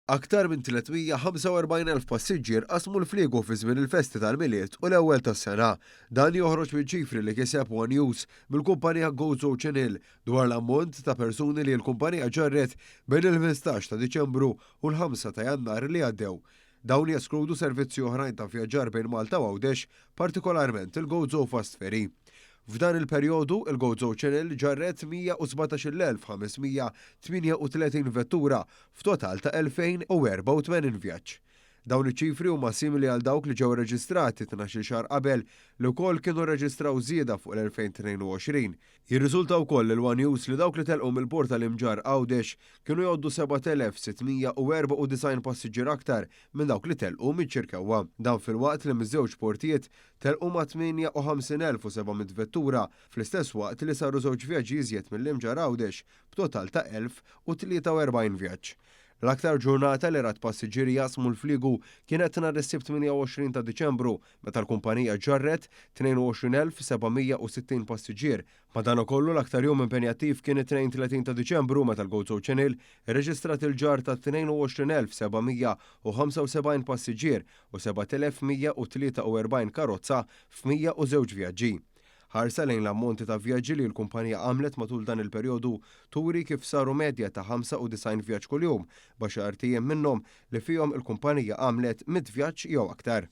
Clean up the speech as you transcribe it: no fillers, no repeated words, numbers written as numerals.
Aktar minn 345,000 passiġġier qasmu l-fliegu fi żmien il-festi tal-miliet u l-ewwel tas-sena. Dan joħroġ mill-ċifri li kiseb One News mill-kumpanija GoZo Channel dwar l-ammont ta' persuni li l-kumpanija ġarret bejn il-15 ta' Diċembru u l-5 ta' Jannar li għaddew. Dawn jeskludu servizzi oħrajn ta' vjaġġar bejn Malta u Għawdex, partikolarment il-GoZo Fast Ferry. F'dan il-perjodu, il-GoZo Channel ġarret 117,538 vettura f'total ta' 2,084 vjaġġ. Dawn iċ-ċifri huma simili għal dawk li ġew reġistrati 12 xahar qabel li wkoll kienu rreġistraw żieda fuq l-2022. Jirriżulta wkoll il-One News li dawk li telqu mill-port tal-Imġar Għawdex kienu jgħoddu 7,694 passiġġier aktar minn dawk li telqu miċ-Ċirkewwa. Dan filwaqt li miż-żewġ portijiet telqu ma' 58,700 vettura fl-istess waqt li saru żewġ vjaġġi iżjed mill-Imġar Għawdex b'total ta' 1,043 vjaġġ. L-aktar ġurnata li rat passiġġieri jaqsmu l-fliegu kienet nhar is-Sibt 28 ta' Diċembru meta l-kumpanija ġarret 22,760 passiġġier. Madankollu l-aktar jum impenjattiv kien it-32 ta' Diċembru meta l-GoZo Channel irreġistrat il-ġar ta' 22,775 passiġġier u 7,143 karozza f'102 vjaġġi. Ħarsa lejn l-ammonti ta' vjaġġi li l-kumpanija għamlet matul dan il-perjodu turi kif saru medja ta' 95 vjaġġ kuljum, baxar tiem minnhom li fihom il-kumpanija għamlet 100 vjaġġ jew aktar.